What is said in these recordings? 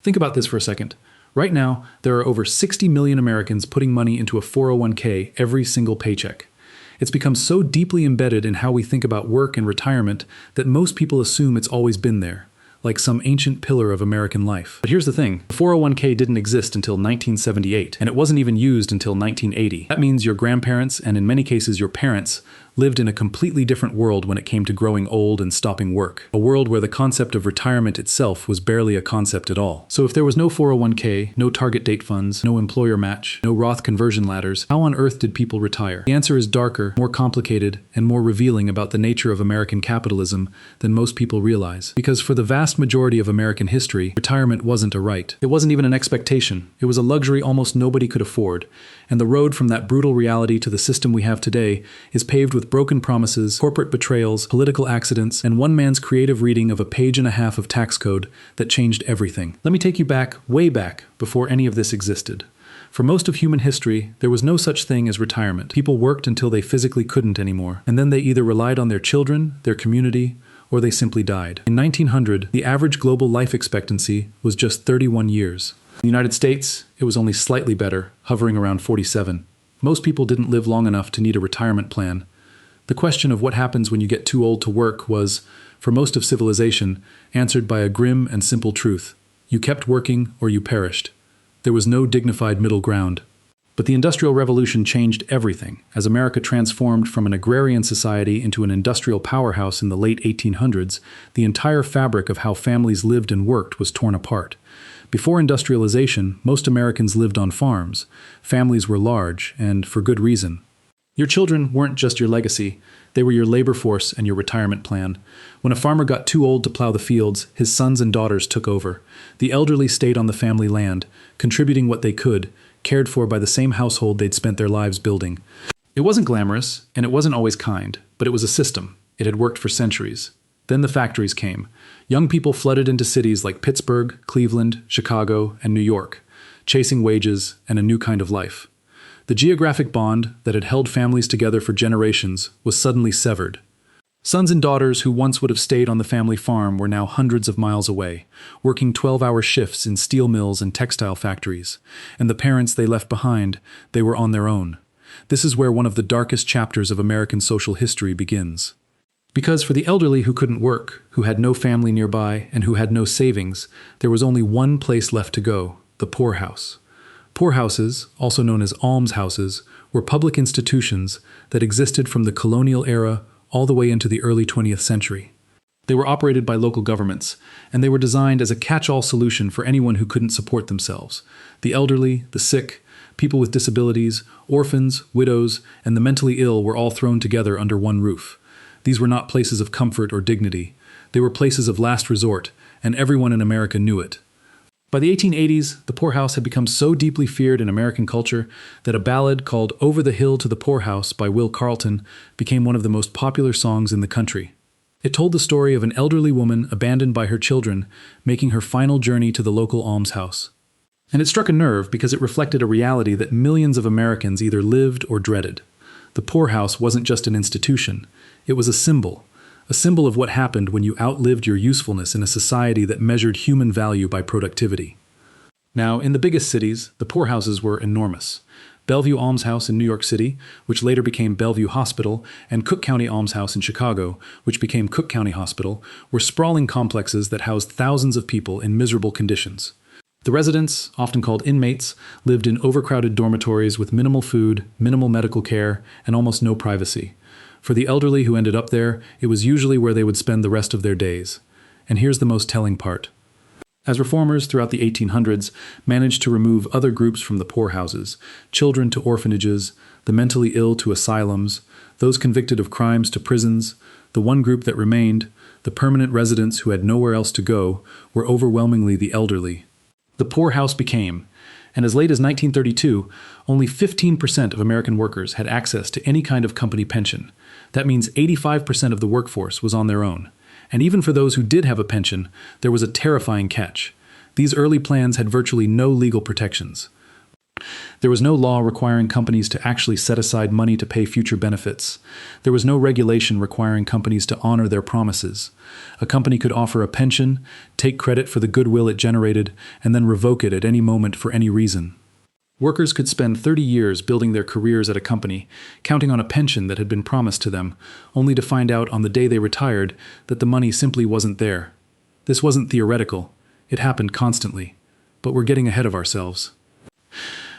Think about this for a second. Right now, there are over 60 million Americans putting money into a 401k every single paycheck. It's become so deeply embedded in how we think about work and retirement that most people assume it's always been there, like some ancient pillar of American life. But here's the thing, the 401k didn't exist until 1978, and it wasn't even used until 1980. That means your grandparents, and in many cases your parents, lived in a completely different world when it came to growing old and stopping work. A world where the concept of retirement itself was barely a concept at all. So if there was no 401k, no target date funds, no employer match, no Roth conversion ladders, how on earth did people retire? The answer is darker, more complicated, and more revealing about the nature of American capitalism than most people realize. Because for the vast majority of American history, retirement wasn't a right. It wasn't even an expectation. It was a luxury almost nobody could afford. And the road from that brutal reality to the system we have today is paved with broken promises, corporate betrayals, political accidents, and one man's creative reading of a page and a half of tax code that changed everything. Let me take you back, way back, before any of this existed. For most of human history, there was no such thing as retirement. People worked until they physically couldn't anymore, and then they either relied on their children, their community, or they simply died. In 1900, the average global life expectancy was just 31 years. In the United States, it was only slightly better, hovering around 47. Most people didn't live long enough to need a retirement plan. The question of what happens when you get too old to work was, for most of civilization, answered by a grim and simple truth. You kept working or you perished. There was no dignified middle ground. But the Industrial Revolution changed everything. As America transformed from an agrarian society into an industrial powerhouse in the late 1800s, the entire fabric of how families lived and worked was torn apart. Before industrialization, most Americans lived on farms. Families were large, and for good reason. Your children weren't just your legacy, they were your labor force and your retirement plan. When a farmer got too old to plow the fields, his sons and daughters took over. The elderly stayed on the family land, contributing what they could, cared for by the same household they'd spent their lives building. It wasn't glamorous, and it wasn't always kind, but it was a system. It had worked for centuries. Then the factories came. Young people flooded into cities like Pittsburgh, Cleveland, Chicago, and New York, chasing wages and a new kind of life. The geographic bond that had held families together for generations was suddenly severed. Sons and daughters who once would have stayed on the family farm were now hundreds of miles away, working 12-hour shifts in steel mills and textile factories. And the parents they left behind, they were on their own. This is where one of the darkest chapters of American social history begins. Because for the elderly who couldn't work, who had no family nearby, and who had no savings, there was only one place left to go, the poorhouse. Poorhouses, also known as almshouses, were public institutions that existed from the colonial era all the way into the early 20th century. They were operated by local governments, and they were designed as a catch-all solution for anyone who couldn't support themselves. The elderly, the sick, people with disabilities, orphans, widows, and the mentally ill were all thrown together under one roof. These were not places of comfort or dignity. They were places of last resort, and everyone in America knew it. By the 1880s, the poorhouse had become so deeply feared in American culture that a ballad called "Over the Hill to the Poorhouse" by Will Carleton became one of the most popular songs in the country. It told the story of an elderly woman abandoned by her children, making her final journey to the local almshouse. And it struck a nerve because it reflected a reality that millions of Americans either lived or dreaded. The poorhouse wasn't just an institution, it was a symbol of what happened when you outlived your usefulness in a society that measured human value by productivity. Now, in the biggest cities, the poorhouses were enormous. Bellevue Almshouse in New York City, which later became Bellevue Hospital, and Cook County Almshouse in Chicago, which became Cook County Hospital, were sprawling complexes that housed thousands of people in miserable conditions. The residents, often called inmates, lived in overcrowded dormitories with minimal food, minimal medical care, and almost no privacy. For the elderly who ended up there, it was usually where they would spend the rest of their days. And here's the most telling part. As reformers throughout the 1800s managed to remove other groups from the poorhouses, children to orphanages, the mentally ill to asylums, those convicted of crimes to prisons, the one group that remained, the permanent residents who had nowhere else to go, were overwhelmingly the elderly. The poorhouse became, and as late as 1932, only 15% of American workers had access to any kind of company pension. That means 85% of the workforce was on their own. And even for those who did have a pension, there was a terrifying catch. These early plans had virtually no legal protections. There was no law requiring companies to actually set aside money to pay future benefits. There was no regulation requiring companies to honor their promises. A company could offer a pension, take credit for the goodwill it generated, and then revoke it at any moment for any reason. Workers could spend 30 years building their careers at a company, counting on a pension that had been promised to them, only to find out on the day they retired that the money simply wasn't there. This wasn't theoretical. It happened constantly. But we're getting ahead of ourselves.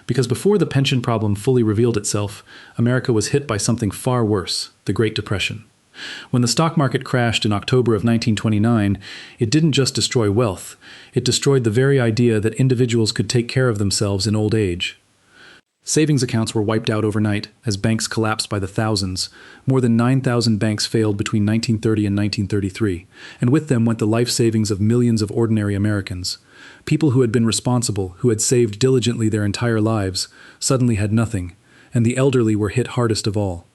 Because before the pension problem fully revealed itself, America was hit by something far worse, the Great Depression. When the stock market crashed in October of 1929, it didn't just destroy wealth, it destroyed the very idea that individuals could take care of themselves in old age. Savings accounts were wiped out overnight as banks collapsed by the thousands. More than 9,000 banks failed between 1930 and 1933, and with them went the life savings of millions of ordinary Americans. People who had been responsible, who had saved diligently their entire lives, suddenly had nothing, and the elderly were hit hardest of all.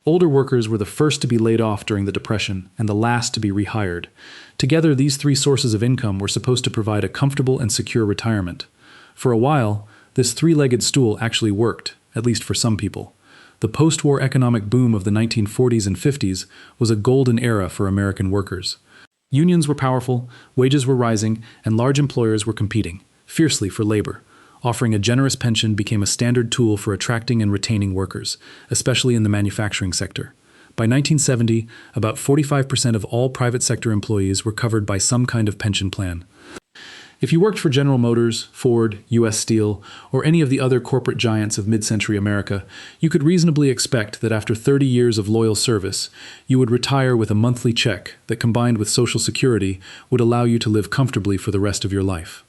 Older workers were the first to be laid off during the Depression and the last to be rehired. Together, these three sources of income were supposed to provide a comfortable and secure retirement. For a while, this three-legged stool actually worked, at least for some people. The post-war economic boom of the 1940s and 50s was a golden era for American workers. Unions were powerful, wages were rising, and large employers were competing fiercely for labor. Offering a generous pension became a standard tool for attracting and retaining workers, especially in the manufacturing sector. By 1970, about 45% of all private sector employees were covered by some kind of pension plan. If you worked for General Motors, Ford, U.S. Steel, or any of the other corporate giants of mid-century America, you could reasonably expect that after 30 years of loyal service, you would retire with a monthly check that, combined with Social Security, would allow you to live comfortably for the rest of your life.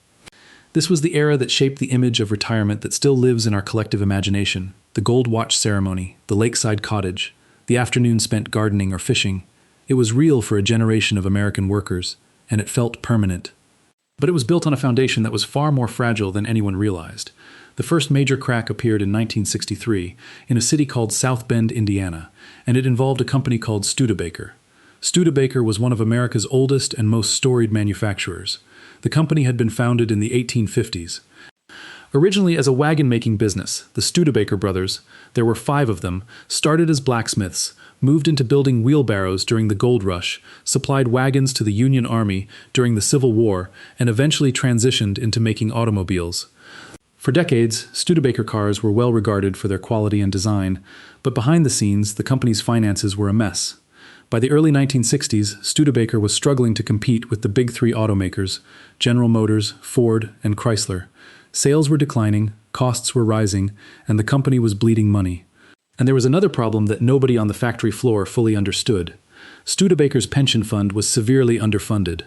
This was the era that shaped the image of retirement that still lives in our collective imagination: the gold watch ceremony, the lakeside cottage, the afternoon spent gardening or fishing. It was real for a generation of American workers, and it felt permanent. But it was built on a foundation that was far more fragile than anyone realized. The first major crack appeared in 1963 in a city called South Bend, Indiana, and it involved a company called Studebaker. Studebaker was one of America's oldest and most storied manufacturers. The company had been founded in the 1850s. Originally as a wagon-making business, the Studebaker brothers, there were 5 of them, started as blacksmiths, moved into building wheelbarrows during the gold rush, supplied wagons to the Union Army during the Civil War, and eventually transitioned into making automobiles. For decades, Studebaker cars were well regarded for their quality and design, but behind the scenes, the company's finances were a mess. By the early 1960s, Studebaker was struggling to compete with the big 3 automakers, General Motors, Ford, and Chrysler. Sales were declining, costs were rising, and the company was bleeding money. And there was another problem that nobody on the factory floor fully understood. Studebaker's pension fund was severely underfunded.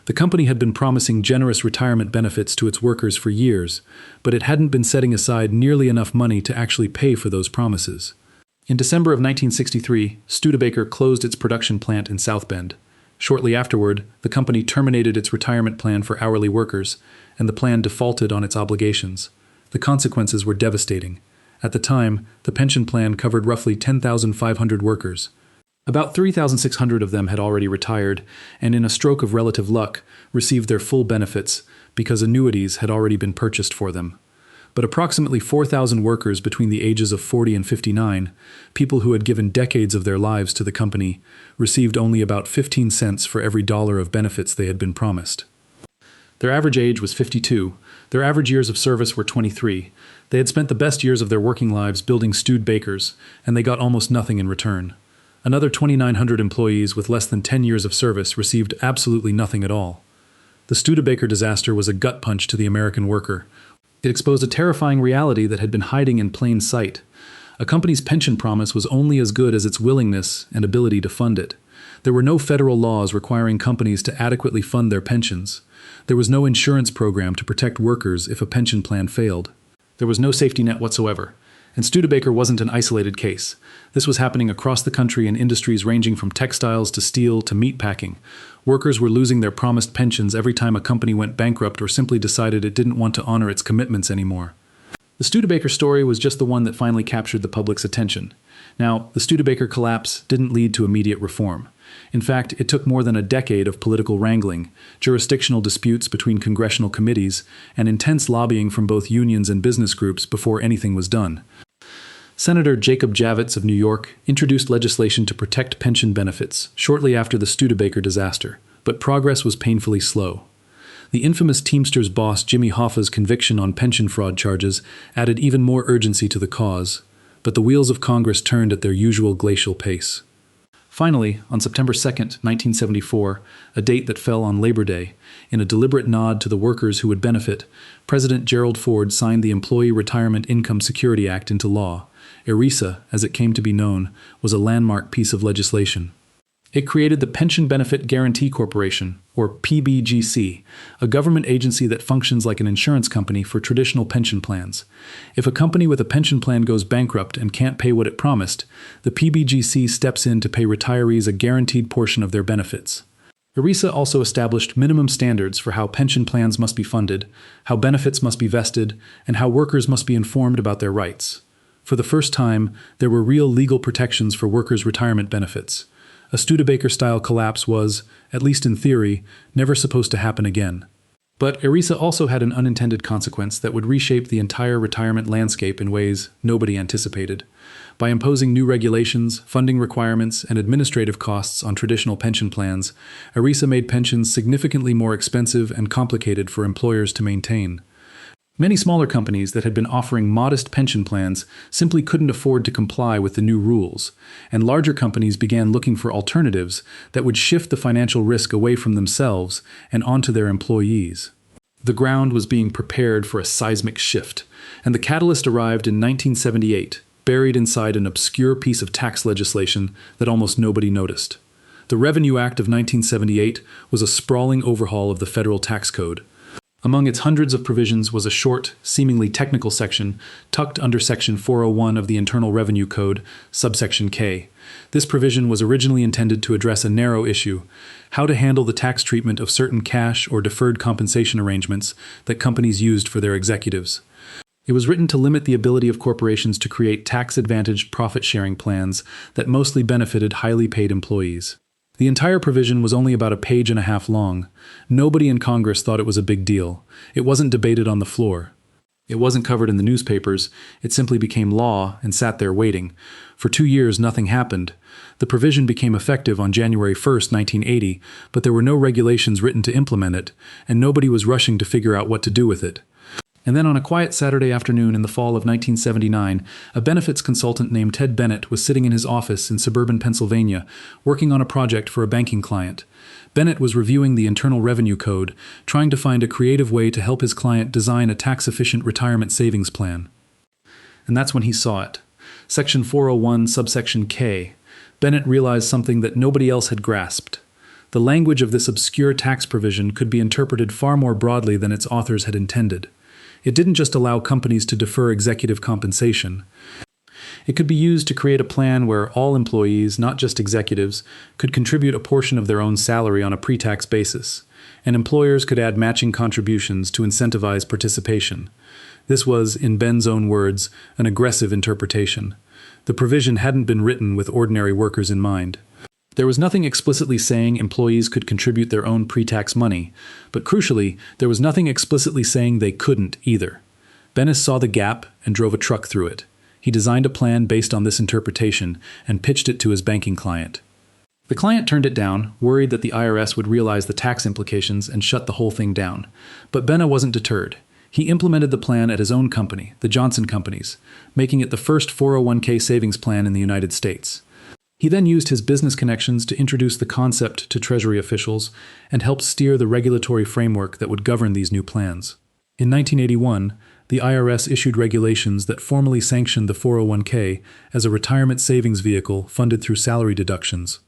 The company had been promising generous retirement benefits to its workers for years, but it hadn't been setting aside nearly enough money to actually pay for those promises. In December of 1963, Studebaker closed its production plant in South Bend. Shortly afterward, the company terminated its retirement plan for hourly workers, and the plan defaulted on its obligations. The consequences were devastating. At the time, the pension plan covered roughly 10,500 workers. About 3,600 of them had already retired, and in a stroke of relative luck, received their full benefits because annuities had already been purchased for them. But approximately 4,000 workers between the ages of 40 and 59, people who had given decades of their lives to the company, received only about 15 cents for every dollar of benefits they had been promised. Their average age was 52. Their average years of service were 23. They had spent the best years of their working lives building Studebakers, and they got almost nothing in return. Another 2,900 employees with less than 10 years of service received absolutely nothing at all. The Studebaker disaster was a gut punch to the American worker. It exposed a terrifying reality that had been hiding in plain sight. A company's pension promise was only as good as its willingness and ability to fund it. There were no federal laws requiring companies to adequately fund their pensions. There was no insurance program to protect workers if a pension plan failed. There was no safety net whatsoever. And Studebaker wasn't an isolated case. This was happening across the country in industries ranging from textiles to steel to meat packing. Workers were losing their promised pensions every time a company went bankrupt or simply decided it didn't want to honor its commitments anymore. The Studebaker story was just the one that finally captured the public's attention. Now, the Studebaker collapse didn't lead to immediate reform. In fact, it took more than a decade of political wrangling, jurisdictional disputes between congressional committees, and intense lobbying from both unions and business groups before anything was done. Senator Jacob Javits of New York introduced legislation to protect pension benefits shortly after the Studebaker disaster, but progress was painfully slow. The infamous Teamsters boss Jimmy Hoffa's conviction on pension fraud charges added even more urgency to the cause, but the wheels of Congress turned at their usual glacial pace. Finally, on September 2, 1974, a date that fell on Labor Day, in a deliberate nod to the workers who would benefit, President Gerald Ford signed the Employee Retirement Income Security Act into law. ERISA, as it came to be known, was a landmark piece of legislation. It created the Pension Benefit Guaranty Corporation, or PBGC, a government agency that functions like an insurance company for traditional pension plans. If a company with a pension plan goes bankrupt and can't pay what it promised, the PBGC steps in to pay retirees a guaranteed portion of their benefits. ERISA also established minimum standards for how pension plans must be funded, how benefits must be vested, and how workers must be informed about their rights. For the first time, there were real legal protections for workers' retirement benefits. A Studebaker-style collapse was, at least in theory, never supposed to happen again. But ERISA also had an unintended consequence that would reshape the entire retirement landscape in ways nobody anticipated. By imposing new regulations, funding requirements, and administrative costs on traditional pension plans, ERISA made pensions significantly more expensive and complicated for employers to maintain. Many smaller companies that had been offering modest pension plans simply couldn't afford to comply with the new rules, and larger companies began looking for alternatives that would shift the financial risk away from themselves and onto their employees. The ground was being prepared for a seismic shift, and the catalyst arrived in 1978, buried inside an obscure piece of tax legislation that almost nobody noticed. The Revenue Act of 1978 was a sprawling overhaul of the federal tax code. Among its hundreds of provisions was a short, seemingly technical section tucked under Section 401 of the Internal Revenue Code, subsection K. This provision was originally intended to address a narrow issue: how to handle the tax treatment of certain cash or deferred compensation arrangements that companies used for their executives. It was written to limit the ability of corporations to create tax-advantaged profit-sharing plans that mostly benefited highly paid employees. The entire provision was only about a page and a half long. Nobody in Congress thought it was a big deal. It wasn't debated on the floor. It wasn't covered in the newspapers. It simply became law and sat there waiting. For 2 years, nothing happened. The provision became effective on January 1, 1980, but there were no regulations written to implement it, and nobody was rushing to figure out what to do with it. And then on a quiet Saturday afternoon in the fall of 1979, a benefits consultant named Ted Bennett was sitting in his office in suburban Pennsylvania, working on a project for a banking client. Bennett was reviewing the Internal Revenue Code, trying to find a creative way to help his client design a tax-efficient retirement savings plan. And that's when he saw it. Section 401, subsection K. Bennett realized something that nobody else had grasped. The language of this obscure tax provision could be interpreted far more broadly than its authors had intended. It didn't just allow companies to defer executive compensation. It could be used to create a plan where all employees, not just executives, could contribute a portion of their own salary on a pre-tax basis, and employers could add matching contributions to incentivize participation. This was, in Ben's own words, an aggressive interpretation. The provision hadn't been written with ordinary workers in mind. There was nothing explicitly saying employees could contribute their own pre-tax money, but crucially, there was nothing explicitly saying they couldn't either. Bennett saw the gap and drove a truck through it. He designed a plan based on this interpretation and pitched it to his banking client. The client turned it down, worried that the IRS would realize the tax implications and shut the whole thing down. But Bennett wasn't deterred. He implemented the plan at his own company, the Johnson Companies, making it the first 401k savings plan in the United States. He then used his business connections to introduce the concept to Treasury officials and helped steer the regulatory framework that would govern these new plans. In 1981, the IRS issued regulations that formally sanctioned the 401k as a retirement savings vehicle funded through salary deductions.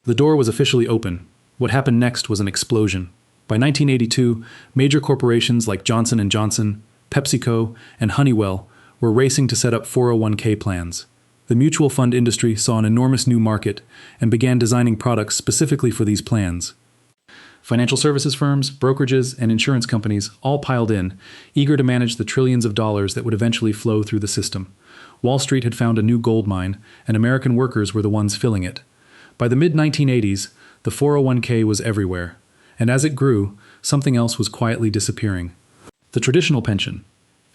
The door was officially open. What happened next was an explosion. By 1982, major corporations like Johnson & Johnson, PepsiCo, and Honeywell were racing to set up 401k plans. The mutual fund industry saw an enormous new market and began designing products specifically for these plans. Financial services firms, brokerages, and insurance companies all piled in, eager to manage the trillions of dollars that would eventually flow through the system. Wall Street had found a new gold mine, and American workers were the ones filling it. By the mid-1980s, the 401k was everywhere, and as it grew, something else was quietly disappearing. The traditional pension.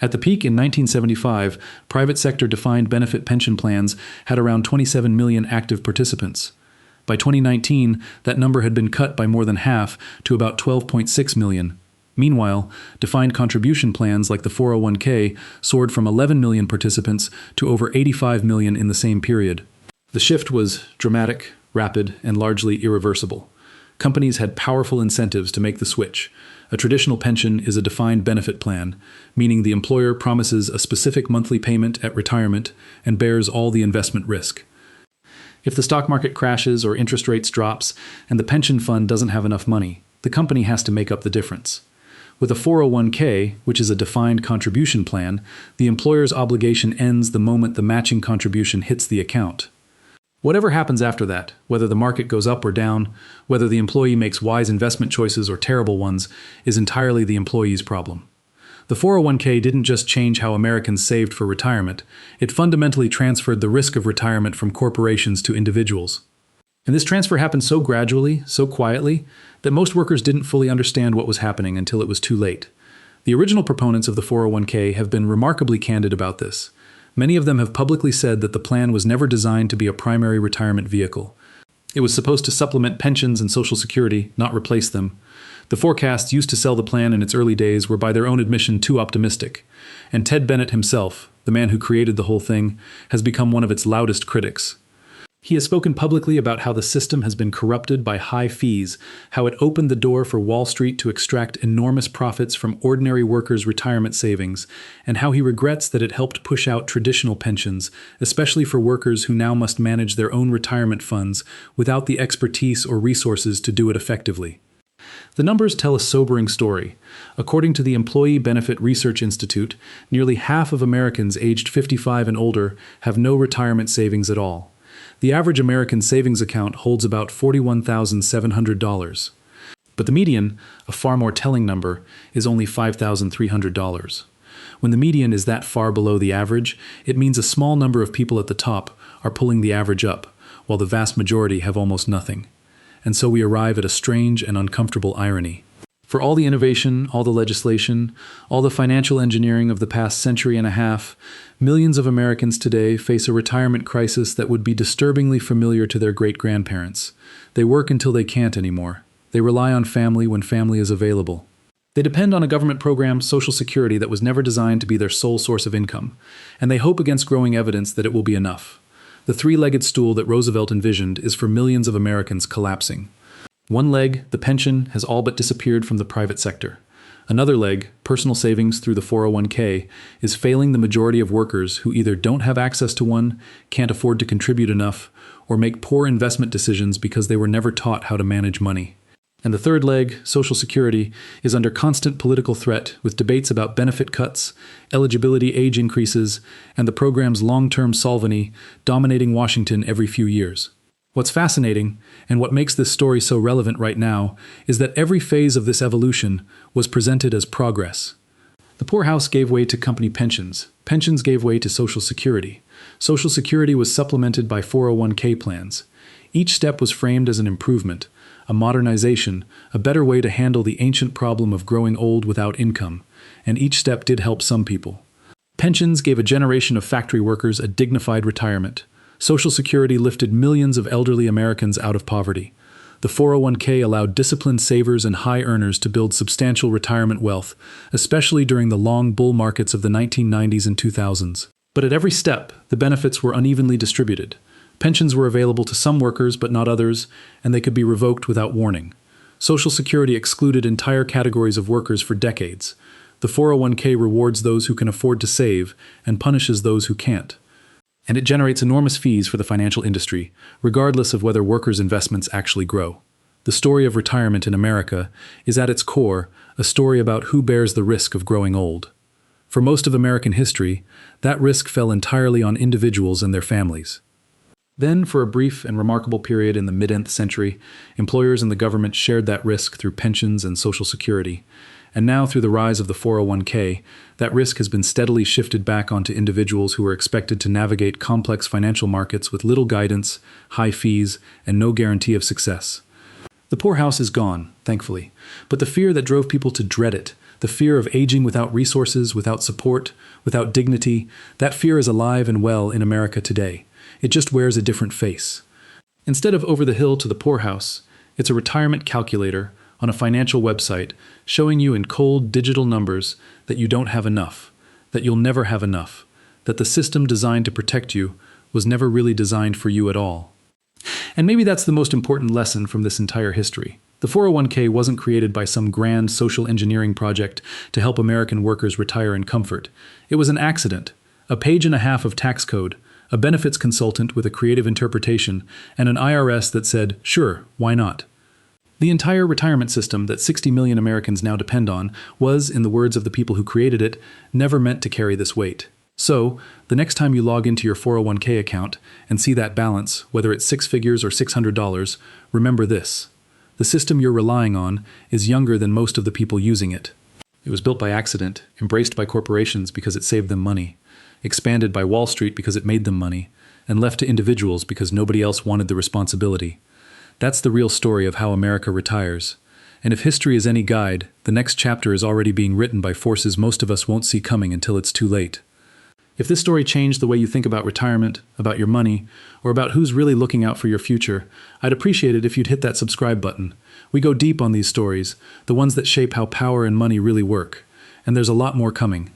At the peak in 1975, private sector defined benefit pension plans had around 27 million active participants. By 2019, that number had been cut by more than half to about 12.6 million. Meanwhile, defined contribution plans like the 401k soared from 11 million participants to over 85 million in the same period. The shift was dramatic, rapid, and largely irreversible. Companies had powerful incentives to make the switch. A traditional pension is a defined benefit plan, meaning the employer promises a specific monthly payment at retirement and bears all the investment risk. If the stock market crashes or interest rates drops and the pension fund doesn't have enough money, the company has to make up the difference. With a 401k, which is a defined contribution plan, the employer's obligation ends the moment the matching contribution hits the account. Whatever happens after that, whether the market goes up or down, whether the employee makes wise investment choices or terrible ones, is entirely the employee's problem. The 401k didn't just change how Americans saved for retirement, it fundamentally transferred the risk of retirement from corporations to individuals. And this transfer happened so gradually, so quietly, that most workers didn't fully understand what was happening until it was too late. The original proponents of the 401k have been remarkably candid about this. Many of them have publicly said that the plan was never designed to be a primary retirement vehicle. It was supposed to supplement pensions and Social Security, not replace them. The forecasts used to sell the plan in its early days were by their own admission too optimistic. And Ted Bennett himself, the man who created the whole thing, has become one of its loudest critics. He has spoken publicly about how the system has been corrupted by high fees, how it opened the door for Wall Street to extract enormous profits from ordinary workers' retirement savings, and how he regrets that it helped push out traditional pensions, especially for workers who now must manage their own retirement funds without the expertise or resources to do it effectively. The numbers tell a sobering story. According to the Employee Benefit Research Institute, nearly half of Americans aged 55 and older have no retirement savings at all. The average American savings account holds about $41,700. But the median, a far more telling number, is only $5,300. When the median is that far below the average, it means a small number of people at the top are pulling the average up, while the vast majority have almost nothing. And so we arrive at a strange and uncomfortable irony. For all the innovation, all the legislation, all the financial engineering of the past century and a half, millions of Americans today face a retirement crisis that would be disturbingly familiar to their great-grandparents. They work until they can't anymore. They rely on family when family is available. They depend on a government program, Social Security, that was never designed to be their sole source of income, and they hope against growing evidence that it will be enough. The three-legged stool that Roosevelt envisioned is for millions of Americans collapsing. One leg, the pension, has all but disappeared from the private sector. Another leg, personal savings through the 401k, is failing the majority of workers who either don't have access to one, can't afford to contribute enough, or make poor investment decisions because they were never taught how to manage money. And the third leg, Social Security, is under constant political threat with debates about benefit cuts, eligibility age increases, and the program's long-term solvency dominating Washington every few years. What's fascinating, and what makes this story so relevant right now, is that every phase of this evolution was presented as progress. The poorhouse gave way to company pensions. Pensions gave way to Social Security. Social Security was supplemented by 401k plans. Each step was framed as an improvement, a modernization, a better way to handle the ancient problem of growing old without income, and each step did help some people. Pensions gave a generation of factory workers a dignified retirement. Social Security lifted millions of elderly Americans out of poverty. The 401k allowed disciplined savers and high earners to build substantial retirement wealth, especially during the long bull markets of the 1990s and 2000s. But at every step, the benefits were unevenly distributed. Pensions were available to some workers but not others, and they could be revoked without warning. Social Security excluded entire categories of workers for decades. The 401k rewards those who can afford to save and punishes those who can't. And it generates enormous fees for the financial industry, regardless of whether workers' investments actually grow. The story of retirement in America is at its core a story about who bears the risk of growing old. For most of American history, that risk fell entirely on individuals and their families. Then, for a brief and remarkable period in the mid-10th century, employers and the government shared that risk through pensions and Social Security. And now, through the rise of the 401k, that risk has been steadily shifted back onto individuals who are expected to navigate complex financial markets with little guidance, high fees, and no guarantee of success. The poor house is gone, thankfully, but the fear that drove people to dread it, the fear of aging without resources, without support, without dignity, that fear is alive and well in America today. It just wears a different face. Instead of over the hill to the poorhouse, it's a retirement calculator on a financial website showing you in cold digital numbers that you don't have enough, that you'll never have enough, that the system designed to protect you was never really designed for you at all. And maybe that's the most important lesson from this entire history. The 401k wasn't created by some grand social engineering project to help American workers retire in comfort. It was an accident, a page and a half of tax code, a benefits consultant with a creative interpretation, and an IRS that said, sure, why not? The entire retirement system that 60 million Americans now depend on was, in the words of the people who created it, never meant to carry this weight. So, the next time you log into your 401k account and see that balance, whether it's six figures or $600, remember this. The system you're relying on is younger than most of the people using it. It was built by accident, embraced by corporations because it saved them money, expanded by Wall Street because it made them money, and left to individuals because nobody else wanted the responsibility. That's the real story of how America retires. And if history is any guide, the next chapter is already being written by forces most of us won't see coming until it's too late. If this story changed the way you think about retirement, about your money, or about who's really looking out for your future, I'd appreciate it if you'd hit that subscribe button. We go deep on these stories, the ones that shape how power and money really work. And there's a lot more coming.